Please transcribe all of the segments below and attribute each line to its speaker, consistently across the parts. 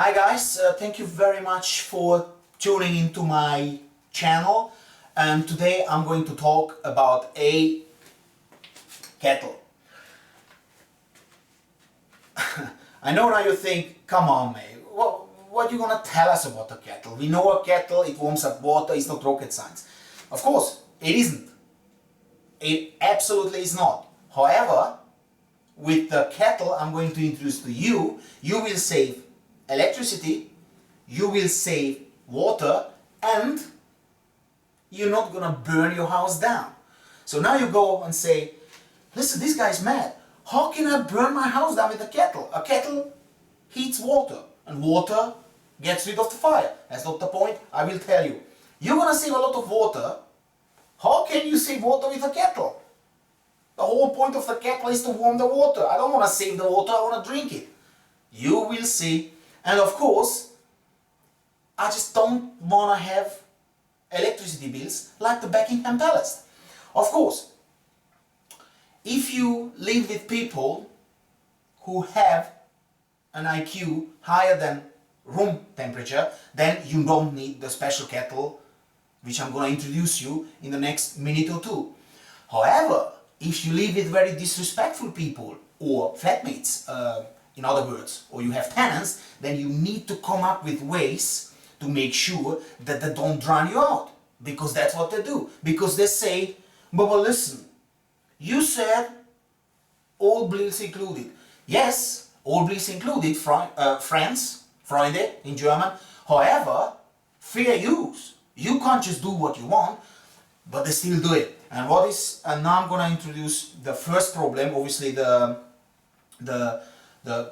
Speaker 1: Hi guys, thank you very much for tuning into my channel, and today I'm going to talk about a kettle. I know now you think, come on mate, what are you gonna tell us about a kettle? We know a kettle, it warms up water, it's not rocket science. Of course, it isn't. It absolutely is not. However, with the kettle I'm going to introduce to you, you will save electricity, you will save water, and you're not gonna burn your house down. So now you go and say, listen, this guy's mad. How can I burn my house down with a kettle? A kettle heats water, and water gets rid of the fire. That's not the point, I will tell you. You're gonna save a lot of water. How can you save water with a kettle? The whole point of the kettle is to warm the water. I don't want to save the water, I want to drink it. You will see. And of course, I just don't want to have electricity bills like the Buckingham Palace. Of course, if you live with people who have an IQ higher than room temperature, then you don't need the special kettle which I'm going to introduce you in the next minute or two. However, if you live with very disrespectful people or flatmates, in other words, or you have tenants, then you need to come up with ways to make sure that they don't drown you out. Because that's what they do. Because they say, but listen, you said all bills included. Yes, all bills included, Franz, Friday in German. However, fair use. You can't just do what you want, but they still do it. And now I'm going to introduce the first problem, obviously the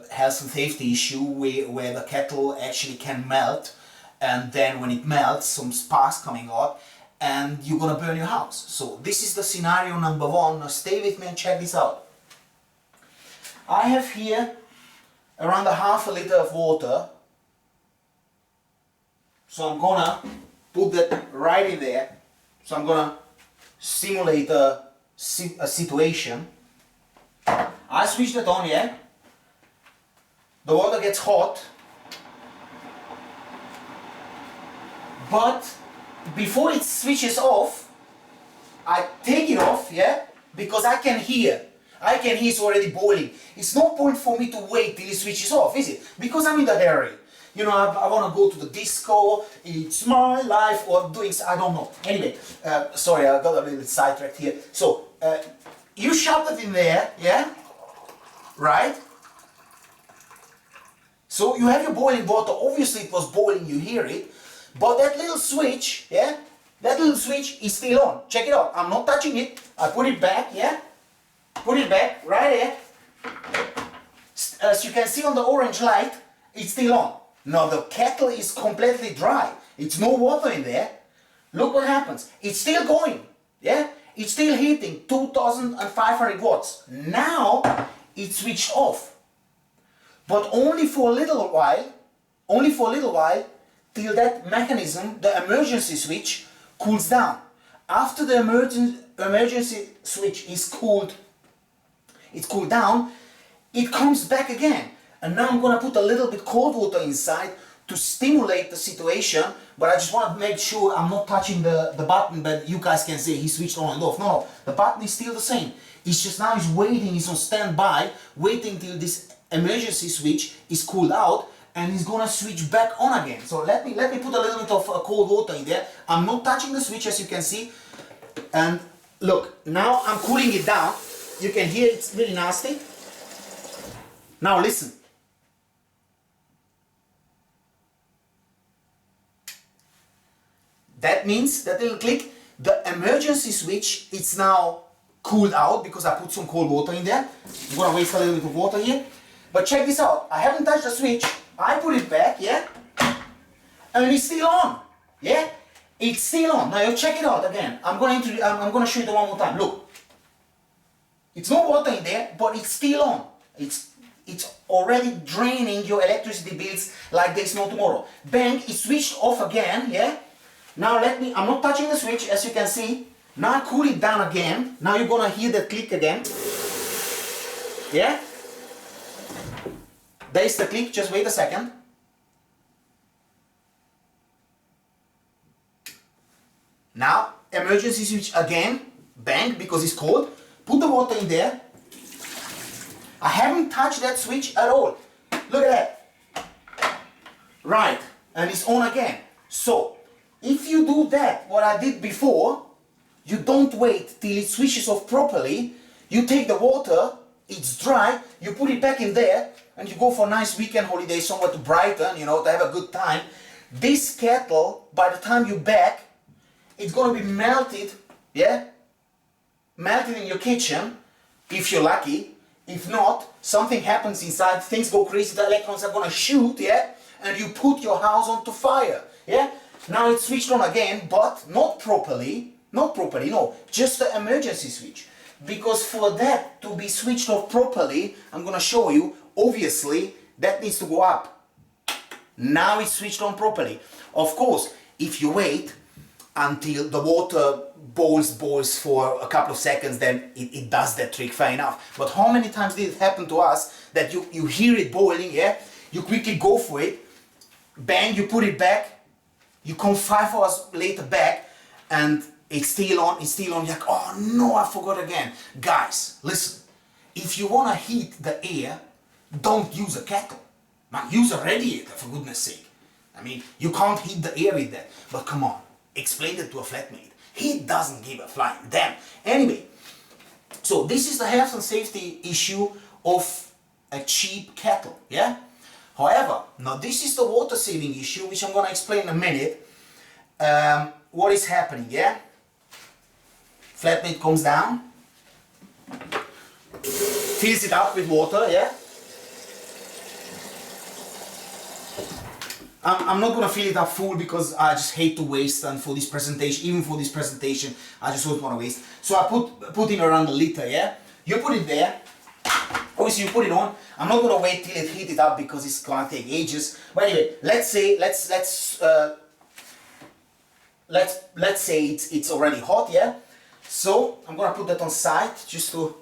Speaker 1: health and safety issue where the kettle actually can melt, and then when it melts some sparks coming out and you're gonna burn your house. So this is the scenario number one. Now stay with me and check this out. I have here around a half a liter of water, so I'm gonna put that right in there. So I'm gonna simulate a situation. I switch that on, yeah? The water gets hot, but before it switches off, I take it off, yeah? Because I can hear it's already boiling. It's no point for me to wait till it switches off, is it? Because I'm in a hurry. You know, I want to go to the disco, it's my life, or doing, I don't know. Anyway, sorry, I got a little sidetracked here. So, you shove it in there, yeah? Right? So you have your boiling water, obviously it was boiling, you hear it, but that little switch, yeah, that little switch is still on. Check it out, I'm not touching it, I put it back, yeah, put it back, right there. As you can see on the orange light, it's still on. Now the kettle is completely dry, it's no water in there. Look what happens, it's still going, yeah, it's still heating, 2500 watts. Now it's switched off. But only for a little while, till that mechanism, the emergency switch, cools down. After the emergency switch is cooled down, it comes back again. And now I'm going to put a little bit cold water inside to stimulate the situation, but I just want to make sure I'm not touching the button, but you guys can see he switched on and off. No, the button is still the same. It's just now he's waiting, he's on standby, waiting till this emergency switch is cooled out, and he's gonna switch back on again. So let me put a little bit of cold water in there. I'm not touching the switch, as you can see, and look, now I'm cooling it down. You can hear it's really nasty. Now listen. That means, that little click, the emergency switch, it's now cooled out because I put some cold water in there. I'm gonna waste a little bit of water here. But check this out, I haven't touched the switch, I put it back, yeah? And it's still on, yeah? It's still on. Now you check it out again. I'm gonna show you it one more time, look. It's no water in there, but it's still on. It's already draining your electricity bills like there's no tomorrow. Bang, it switched off again, yeah? Now I'm not touching the switch, as you can see. Now I cool it down again. Now you're gonna hear that click again. Yeah? There's the click, just wait a second. Now, emergency switch again, bang, because it's cold. Put the water in there. I haven't touched that switch at all. Look at that. Right, and it's on again. So, if you do that, what I did before, you don't wait till it switches off properly. You take the water, it's dry, you put it back in there, and you go for a nice weekend holiday somewhere to Brighton, you know, to have a good time. This kettle, by the time you're back, it's gonna be melted, yeah? Melted in your kitchen, if you're lucky. If not, something happens inside, things go crazy, the electrons are gonna shoot, yeah? And you put your house onto fire, yeah? Now it's switched on again, but not properly, no, just the emergency switch. Because for that to be switched off properly, I'm gonna show you, obviously, that needs to go up. Now it's switched on properly. Of course, if you wait until the water boils for a couple of seconds, then it does that trick, fair enough. But how many times did it happen to us that you hear it boiling, yeah? You quickly go for it, bang, you put it back, you come 5 hours later back, and it's still on, you're like, oh no, I forgot again. Guys, listen, if you wanna heat the air, don't use a kettle. Man, use a radiator, for goodness sake. I mean, you can't heat the air with that. But come on, explain it to a flatmate. He doesn't give a flying damn. Anyway, so this is the health and safety issue of a cheap kettle, yeah? However, now this is the water saving issue, which I'm gonna explain in a minute. What is happening, yeah? Flatmate comes down, fills it up with water, yeah? I'm not gonna fill it up full because I just hate to waste, and for this presentation, even for this presentation, I just don't wanna waste. So I put in around a liter, yeah? You put it there, obviously you put it on. I'm not gonna wait till it heat it up because it's gonna take ages. But anyway, let's say it's already hot, yeah? So I'm gonna put that on side just to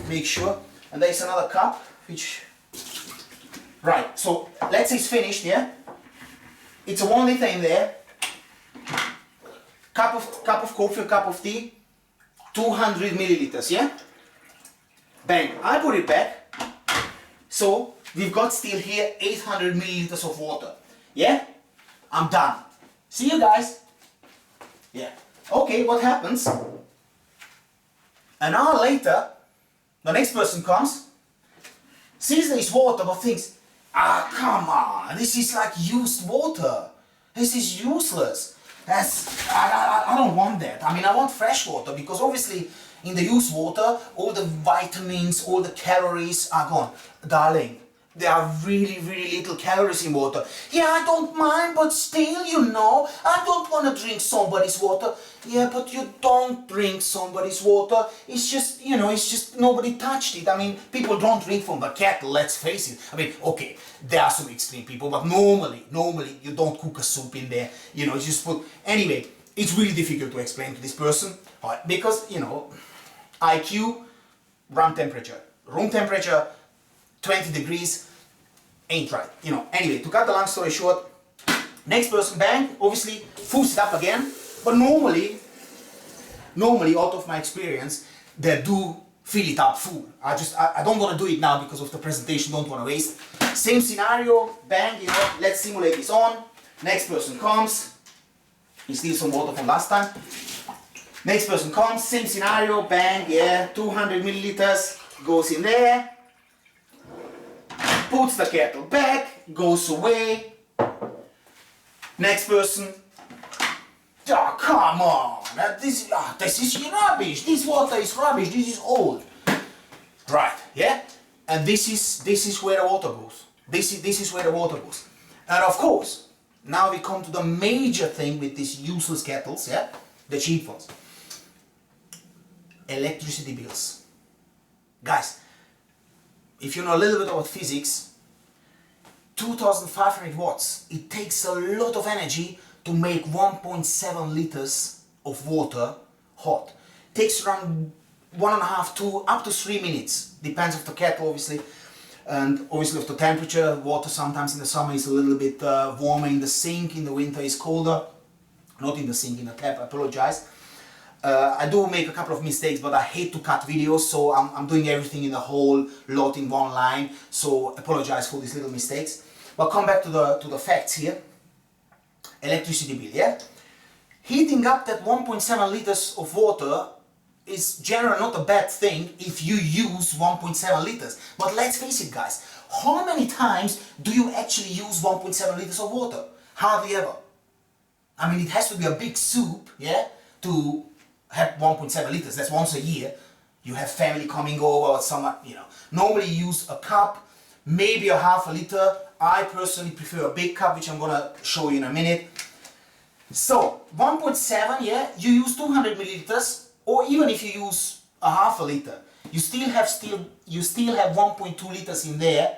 Speaker 1: make sure. And there's another cup, which, right, so let's say it's finished, yeah? It's a 1 liter in there, cup of coffee, cup of tea, 200 milliliters, yeah? Bang, I put it back, so we've got still here 800 milliliters of water, yeah? I'm done. See you guys. Yeah. Okay, what happens? An hour later, the next person comes, sees there is water, but thinks, ah, come on, this is like used water. This is useless. I don't want that. I mean, I want fresh water because obviously in the used water, all the vitamins, all the calories are gone. Darling, there are really, really little calories in water. Yeah, I don't mind, but still, you know, I don't want to drink somebody's water. Yeah, but you don't drink somebody's water. It's just, you know, it's just nobody touched it. I mean, people don't drink from the kettle, let's face it. I mean, okay, there are some extreme people, but normally, you don't cook a soup in there. You know, you just put... Anyway, it's really difficult to explain to this person because, you know, IQ, room temperature, 20 degrees, ain't right, you know. Anyway, to cut the long story short, next person, bang, obviously fills it up again, but normally, out of my experience, they do fill it up full. I don't want to do it now because of the presentation, don't want to waste. Same scenario, bang, you know, let's simulate this on. Next person comes, he steals some water from last time. Next person comes, same scenario, bang, yeah, 200 milliliters, goes in there. Puts the kettle back, goes away. Next person. Oh, come on. This is rubbish. This water is rubbish. This is old. Right, yeah? And this is where the water goes. This is where the water goes. And of course, now we come to the major thing with these useless kettles, yeah? The cheap ones. Electricity bills. Guys, if you know a little bit about physics, 2500 watts, it takes a lot of energy to make 1.7 liters of water hot. Takes around 1.5 to up to 3 minutes, depends of the kettle obviously, and obviously of the temperature. Water sometimes in the summer is a little bit warmer in the sink, in the winter is colder. not in the sink, in the tap. I apologize. I do make a couple of mistakes, but I hate to cut videos, so I'm doing everything in the whole lot in one line, so apologize for these little mistakes. But come back to the facts here. Electricity bill, yeah? Heating up that 1.7 liters of water is generally not a bad thing if you use 1.7 liters. But let's face it, guys, how many times do you actually use 1.7 liters of water? Hardly ever. I mean, it has to be a big soup, yeah, to have 1.7 liters. That's once a year. You have family coming over or someone, you know. Normally you use a cup, maybe a half a liter. I personally prefer a big cup, which I'm gonna show you in a minute. So 1.7, yeah, you use 200 milliliters, or even if you use a half a liter, you still have 1.2 liters in there,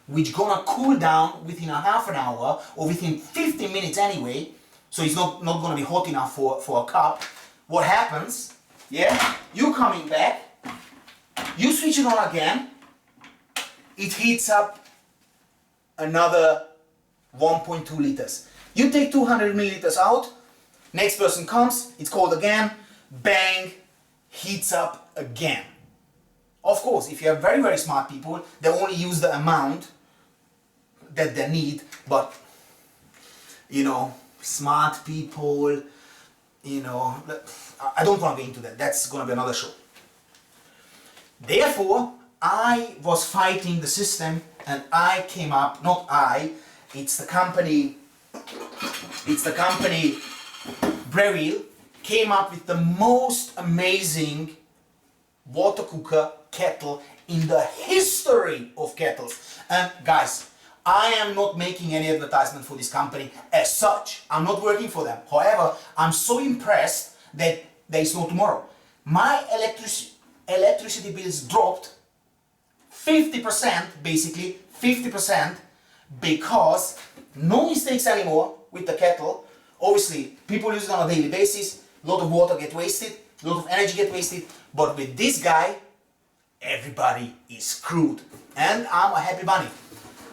Speaker 1: which gonna cool down within a half an hour or within 15 minutes anyway. So it's not gonna be hot enough for a cup. What happens? Yeah, you coming back, you switch it on again, it heats up another 1.2 liters. You take 200 milliliters out, next person comes, it's cold again, bang, heats up again. Of course, if you have very, very smart people, they only use the amount that they need, but, you know, smart people, you know, I don't want to get into that. That's going to be another show. Therefore, I was fighting the system and I came up, not I, it's the company Breville came up with the most amazing water cooker kettle in the history of kettles. And guys, I am not making any advertisement for this company as such. I'm not working for them. However, I'm so impressed that there is no tomorrow. My electricity bills dropped 50%, basically 50%, because no mistakes anymore with the kettle. Obviously, people use it on a daily basis, a lot of water get wasted, a lot of energy get wasted, but with this guy, everybody is screwed. And I'm a happy bunny.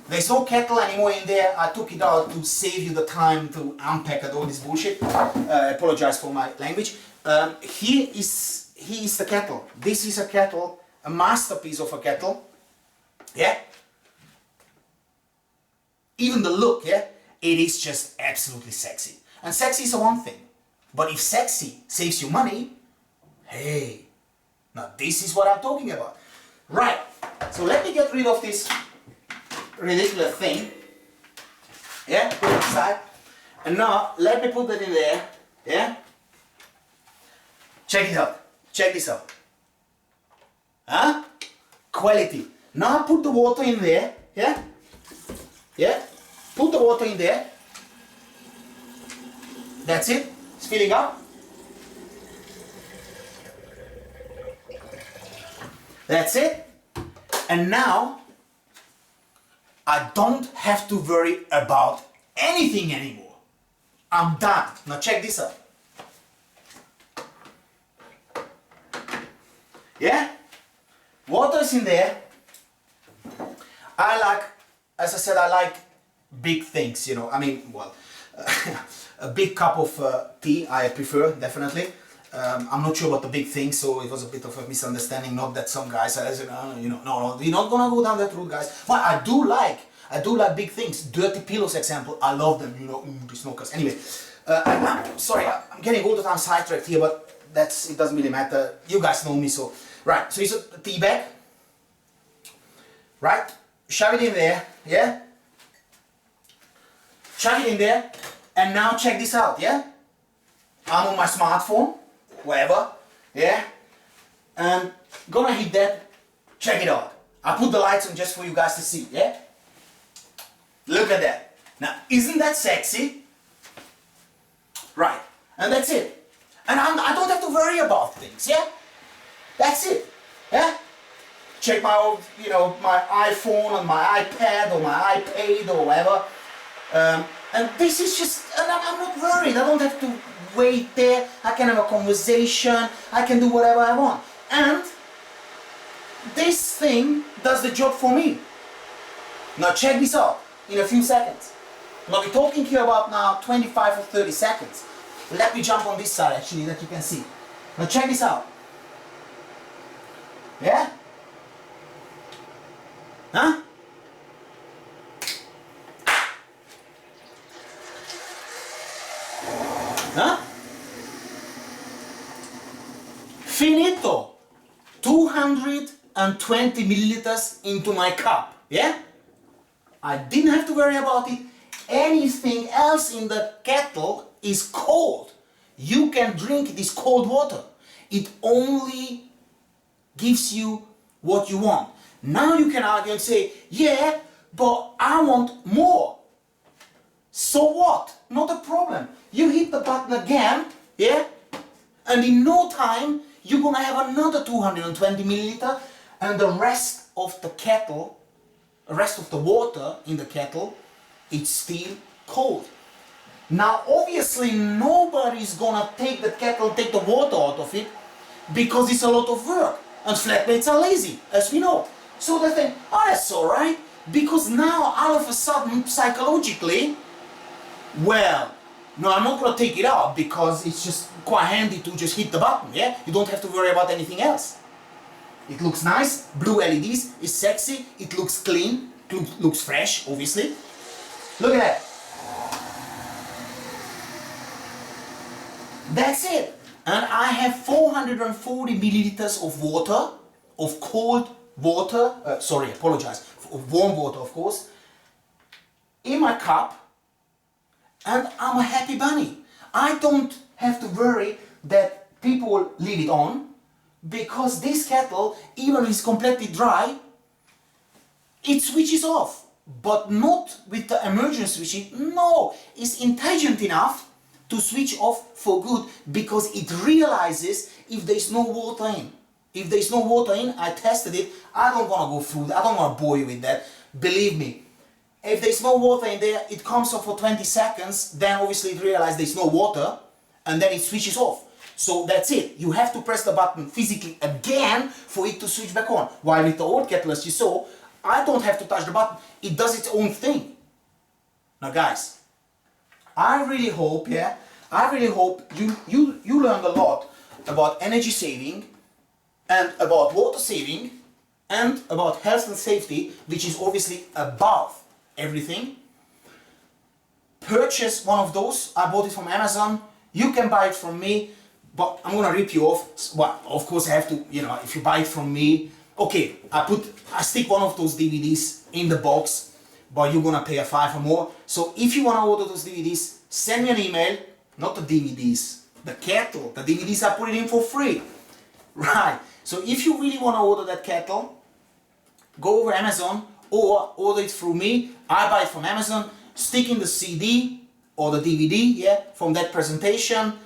Speaker 1: There's no kettle anymore in there. I took it out to save you the time to unpack all this bullshit. I apologize for my language. Here is the kettle. This is a kettle, a masterpiece of a kettle. Yeah? Even the look, yeah? It is just absolutely sexy. And sexy is one thing. But if sexy saves you money, hey, now this is what I'm talking about. Right, so let me get rid of this ridiculous thing. Yeah, put it aside. And now, let me put that in there. Yeah? Check it out. Check this out. Huh? Quality. Now put the water in there. Yeah? Yeah? Put the water in there. That's it. It's filling up. That's it. And now, I don't have to worry about anything anymore. I'm done. Now check this out. Yeah? Water's in there. I like, as I said, I like big things, you know. I mean, well, a big cup of tea I prefer, definitely. I'm not sure about the big thing, so it was a bit of a misunderstanding. Not that some guys are, you know, no, we're not gonna go down that route, guys. But I do like big things. Dirty pillows, example, I love them, you know, the smokers. Anyway, I'm sorry, I'm getting all the time sidetracked here, but it doesn't really matter. You guys know me, so. Right, so it's a tea bag. Right, shove it in there, yeah? Shove it in there, and now check this out, yeah? I'm on my smartphone, whatever, yeah? And gonna hit that, check it out. I put the lights on just for you guys to see, yeah? Look at that. Now, isn't that sexy? Right, and that's it. And I don't have to worry about things, yeah? That's it, yeah? Check my old, you know, my iPhone on my iPad or my iPad or whatever. And this is just, and I'm not worried. I don't have to wait there. I can have a conversation. I can do whatever I want. And this thing does the job for me. Now check this out in a few seconds. Now we're talking here about now 25 or 30 seconds. Let me jump on this side actually that you can see. Now check this out. Yeah? Huh? Huh? Finito! 220 milliliters into my cup. Yeah? I didn't have to worry about it. Anything else in the kettle is cold. You can drink this cold water. It only gives you what you want. Now you can argue and say, yeah, but I want more. So what? Not a problem. You hit the button again, yeah? And in no time, you're gonna have another 220 milliliter, and the rest of the kettle, the rest of the water in the kettle, it's still cold. Now obviously nobody's gonna take the kettle, take the water out of it, because it's a lot of work, and flatmates are lazy, as we know. So they think, oh, that's alright, because now all of a sudden, psychologically, well, no, I'm not gonna take it out because it's just quite handy to just hit the button, yeah? You don't have to worry about anything else. It looks nice, blue LEDs, it's sexy, it looks clean, looks fresh, obviously. Look at that. That's it. And I have 440 milliliters of water, of cold water, of warm water of course, in my cup, and I'm a happy bunny. I don't have to worry that people leave it on, because this kettle, even if it's completely dry, it switches off. But not with the emergency switching. No, it's intelligent enough to switch off for good, because it realizes if there's no water in. If there's no water in, I tested it, I don't want to go through that, I don't want to bore you with that. Believe me, if there's no water in there, it comes off for 20 seconds, then obviously it realizes there's no water, and then it switches off. So that's it. You have to press the button physically again for it to switch back on. While with the old kettle, as you saw, I don't have to touch the button. It does its own thing. Now guys, I really hope you learned a lot about energy saving, and about water saving, and about health and safety, which is obviously above everything. Purchase one of those. I bought it from Amazon. You can buy it from me, but I'm gonna rip you off. Well, of course I have to, if you buy it from me, okay, I stick one of those DVDs in the box, but you're gonna pay a $5 or more. So if you wanna order those DVDs, send me an email, not the DVDs, the kettle. The DVDs I put it in for free. Right, so if you really wanna order that kettle, go over Amazon or order it through me. I buy it from Amazon, stick in the CD or the DVD, yeah, from that presentation,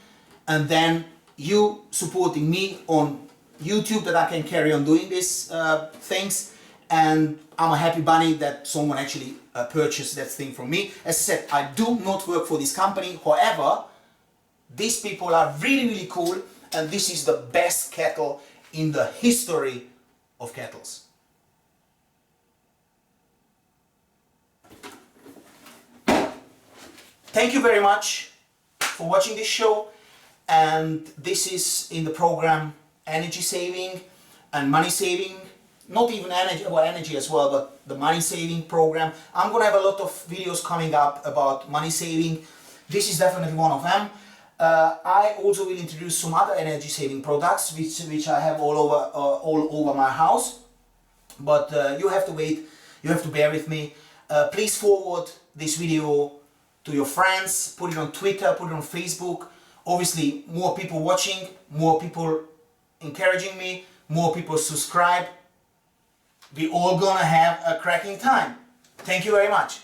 Speaker 1: and then you supporting me on YouTube that I can carry on doing these things, and I'm a happy bunny that someone actually purchased that thing from me. As I said, I do not work for this company, however, these people are really, really cool, and this is the best kettle in the history of kettles. Thank you very much for watching this show, and this is in the program Energy Saving and Money Saving. Not even energy, well, energy as well, but the money saving program. I'm gonna have a lot of videos coming up about money saving. This is definitely one of them. I also will introduce some other energy saving products which I have all over my house, but you have to wait, you have to bear with me. Please forward this video to your friends, put it on Twitter, put it on Facebook. Obviously more people watching, more people encouraging me, more people subscribe. We all gonna have a cracking time. Thank you very much.